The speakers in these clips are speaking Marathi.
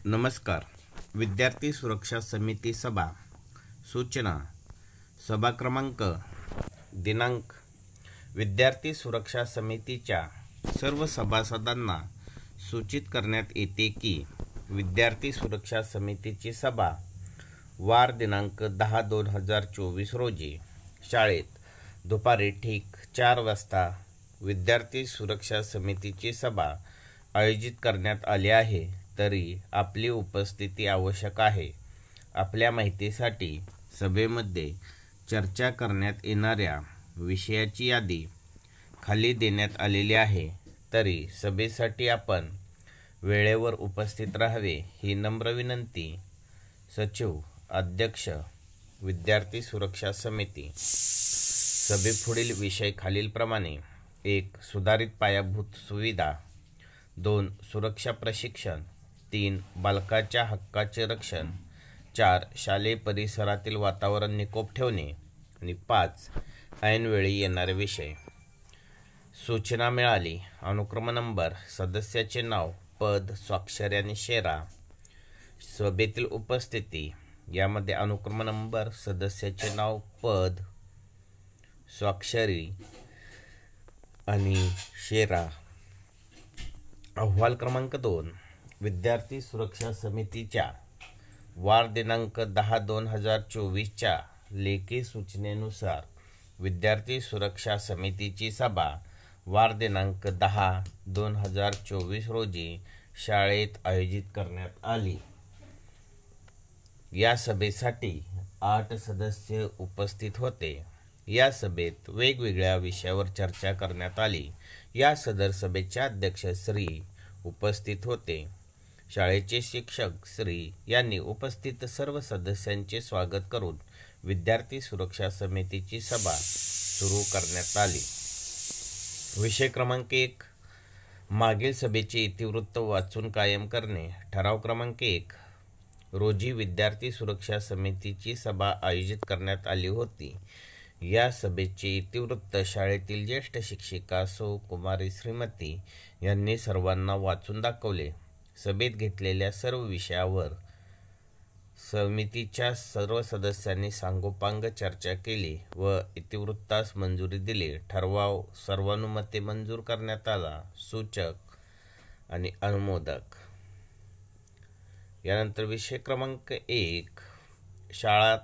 नमस्कार. विद्यार्थी सुरक्षा समिती सभा सूचना सभा क्रमांक दिनांक विद्यार्थी सुरक्षा समितीच्या सर्व सभासदांना सूचित करण्यात येते की विद्यार्थी सुरक्षा समितीची सभा वार दिनांक 10/2/2024 रोजी शाळेत दुपारी ठीक 4 वाजता विद्यार्थी सुरक्षा समितीची सभा आयोजित करण्यात आली आहे. तरी आपली उपस्थिती आवश्यक आहे. आपल्या माहितीसाठी सभेमध्ये चर्चा करण्यात येणाऱ्या विषयाची यादी खाली देण्यात आलेली आहे. तरी सभेसाठी आपण वेळेवर उपस्थित राहावे ही नम्र विनंती. सचिव, अध्यक्ष, विद्यार्थी सुरक्षा समिती. सभेपुढील विषय खालीलप्रमाणे: 1. सुधारित पायाभूत सुविधा. 2. सुरक्षा प्रशिक्षण. 3. बालकाच्या हक्काचे रक्षण. 4. शालेय परिसरातील वातावरण निकोप ठेवणे. आणि 5. ऐनवेळी येणारे विषय. सूचना मिळाली. अनुक्रम नंबर, सदस्याचे नाव, पद, स्वाक्षरी आणि शेरा. सभेतील उपस्थिती. यामध्ये अनुक्रम नंबर, सदस्याचे नाव, पद, स्वाक्षरी आणि शेरा. अहवाल क्रमांक 2. विद्यार्थी सुरक्षा समितीच्या वार दिनांक 10/2/2024च्या लेखी सूचनेनुसार विद्यार्थी सुरक्षा समितीची सभा वार दिनांक 10/2/2024 रोजी शाळेत आयोजित करण्यात आली. या सभेसाठी 8 सदस्य उपस्थित होते. या सभेत वेगवेगळ्या विषयावर चर्चा करण्यात आली. या सदर सभेचे अध्यक्ष श्री उपस्थित होते. शाळेचे शिक्षक श्री यांनी उपस्थित सर्व सदस्यांचे स्वागत करून विद्यार्थी सुरक्षा समितीची सभा सुरू करण्यात आली. विषय क्रमांक 1. मागील सभेचे इतिवृत्त वाचून कायम करणे. ठराव क्रमांक 1 रोजी विद्यार्थी सुरक्षा समितीची सभा आयोजित करण्यात आली होती. या सभेचे इतिवृत्त शाळेतील ज्येष्ठ शिक्षिका सौ कुमारी श्रीमती यांनी सर्वांना वाचून दाखवले. सभेत घेतलेल्या सर्व विषयावर समितीच्या सर्व सदस्यांनी सांगोपांग चर्चा केली व इतिवृत्तास मंजुरी दिली. ठराव सर्वानुमते मंजूर करण्यात आला. सूचक आणि अनुमोदक. यानंतर विषय क्रमांक 1 शाळा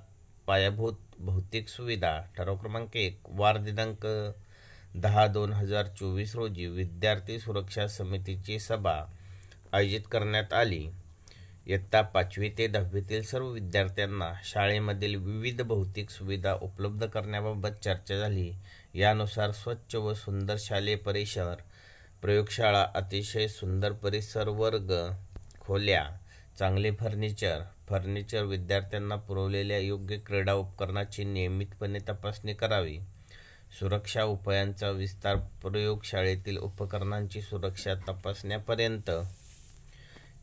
पायाभूत भौतिक सुविधा. ठराव क्रमांक 1 वार दिनांक 10/2/2024 रोजी विद्यार्थी सुरक्षा समितीची सभा आयोजित करण्यात आली. इयत्ता 5वी ते 10वीतील सर्व विद्यार्थ्यांना शाळेमधील विविध भौतिक सुविधा उपलब्ध करण्याबाबत चर्चा झाली. यानुसार स्वच्छ व सुंदर शालेय परिसर, प्रयोगशाळा, अतिशय सुंदर परिसर, वर्ग खोल्या, चांगले फर्निचर, विद्यार्थ्यांना पुरवलेल्या योग्य क्रीडा उपकरणाची नियमितपणे तपासणी करावी. सुरक्षा उपायांचा विस्तार प्रयोगशाळेतील उपकरणांची सुरक्षा तपासण्यापर्यंत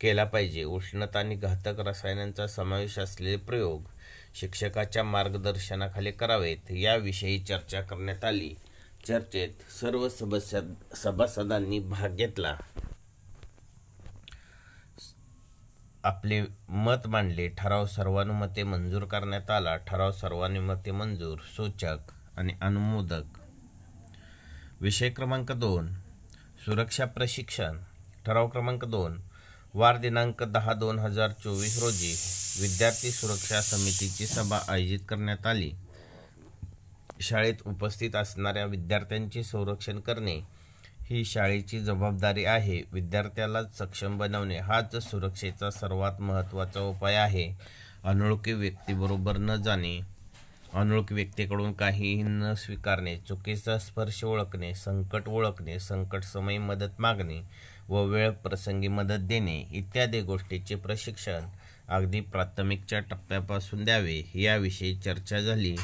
केला पाहिजे. उष्णता आणि घातक रसायनांचा समावेश असलेले प्रयोग शिक्षकाच्या मार्गदर्शनाखाली करावेत याविषयी चर्चा करण्यात आली. चर्चेत सर्व सभासदांनी भाग घेतला. आपले मत मांडले. ठराव सर्वानुमते मंजूर करण्यात आला. ठराव सर्वानुमते मंजूर. सूचक आणि अनुमोदक. विषय क्रमांक 2 सुरक्षा प्रशिक्षण. ठराव क्रमांक 2 वार दिनांक 10/2/2024 रोजी विद्यार्थी सुरक्षा समितीची सभा आयोजित करण्यात आली. शाळेत उपस्थित असणाऱ्या विद्यार्थ्यांचे संरक्षण करणे ही शाळेची जबाबदारी आहे. विद्यार्थ्याला सक्षम बनवणे हाच सुरक्षेचा सर्वात महत्त्वाचा उपाय आहे. अनोळखी व्यक्तीबरोबर न जाणे, अनोळखी व्यक्तीकडून काहीही न स्वीकारणे, चुकीचा स्पर्श ओळखणे, संकट समयी मदत मागणे व वेळ प्रसंगी मदत देणे इत्यादी गोष्टींचे प्रशिक्षण अगदी प्राथमिकच्या टप्प्यापासून द्यावे याविषयी चर्चा झाली.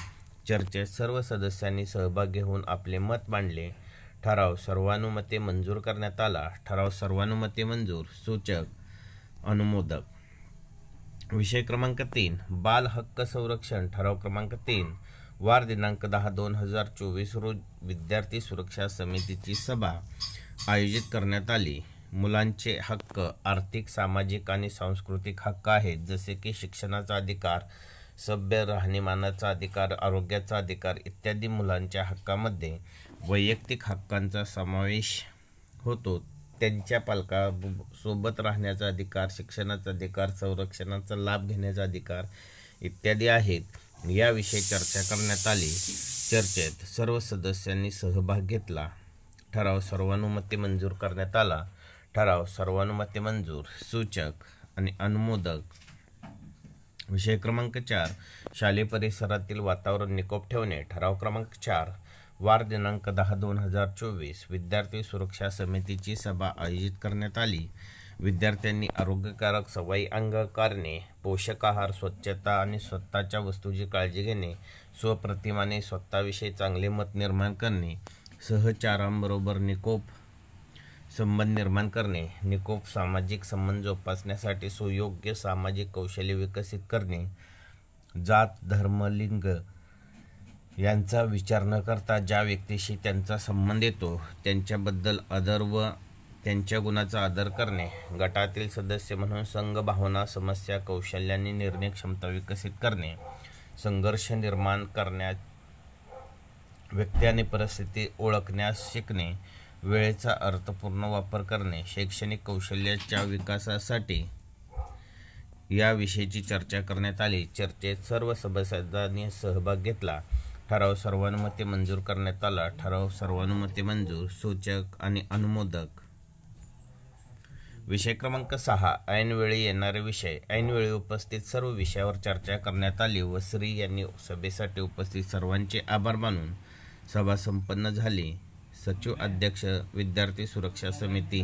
चर्चेत सर्व सदस्यांनी सहभाग घेऊन आपले मत मांडले. ठराव सर्वानुमते मंजूर करण्यात आला. ठराव सर्वानुमते मंजूर. सूचक, अनुमोदक. विषय क्रमांक 3 बाल हक्क संरक्षण. ठराव क्रमांक 3 वार दिनांक 10/2/2024 रोज विद्यार्थी सुरक्षा समितीची सभा आयोजित करण्यात आली. मुलांचे हक्क आर्थिक, सामाजिक आणि सांस्कृतिक हक्क आहेत, जसे की शिक्षणाचा अधिकार, सभ्य राहणीमानाचा अधिकार, आरोग्याचा अधिकार इत्यादी. मुलांच्या हक्कामध्ये वैयक्तिक हक्कांचा समावेश होतो. त्यांच्या पालकांसोबत राहण्याचा अधिकार, शिक्षणाचा अधिकार, संरक्षणाचा लाभ घेण्याचा अधिकार इत्यादी आहेत. याविषयी चर्चा करण्यात आली. चर्चेत सर्व सदस्यांनी सहभाग घेतला. ठराव सर्वानुमते मंजूर करण्यात आला. ठराव सर्वानुमते मंजूर. सूचक आणि अनुमोदक. विषय क्रमांक 4 शालेय परिसरातील वातावरण निकोप ठेवणे. ठराव क्रमांक 4 वार दिनांक 10/2024 विद्यार्थी सुरक्षा समितीची सभा आयोजित करण्यात आली. विद्यार्थ्यांनी आरोग्यकारक सवयी अंगीकारणे, पोषक आहार, स्वच्छता आणि स्वतःच्या वस्तूची काळजी घेणे, स्वप्रतिमाने स्वतःविषयी चांगले मत निर्माण करणे, सहचारांबरोबर निकोप संबंध निर्माण करणे, निकोप सामाजिक संबंध जोपासण्यासाठी सुयोग्य सामाजिक कौशल्य विकसित करणे, जात, धर्म, लिंग यांचा विचार न करता ज्या व्यक्तीशी त्यांचा संबंध येतो त्यांच्याबद्दल आदर व त्यांच्या गुणांचा आदर करणे, गटातील सदस्य म्हणून संघ भावना, समस्या, कौशल्याने निर्णय क्षमता विकसित करणे, संघर्ष निर्माण करण्यात, व्यक्ती आणि परिस्थिती ओळखण्यास शिकणे, वेळेचा अर्थपूर्ण वापर करणे, शैक्षणिक कौशल्याच्या विकासासाठी याविषयीची चर्चा करण्यात आली. चर्चेत सर्व सभासदांनी सहभाग घेतला. ठराव सर्वानुमते मंजूर करण्यात आला. ठराव सर्वानुमते मंजूर. सूचक आणि अनुमोदक. विषय क्रमांक 6 ऐनवेळी येणारे विषय. ऐनवेळी उपस्थित सर्व विषयावर चर्चा करण्यात आली व श्री यांनी सभेसाठी उपस्थित सर्वांचे आभार मानून सभा संपन्न झाली. सचिव, अध्यक्ष, विद्यार्थी सुरक्षा समिती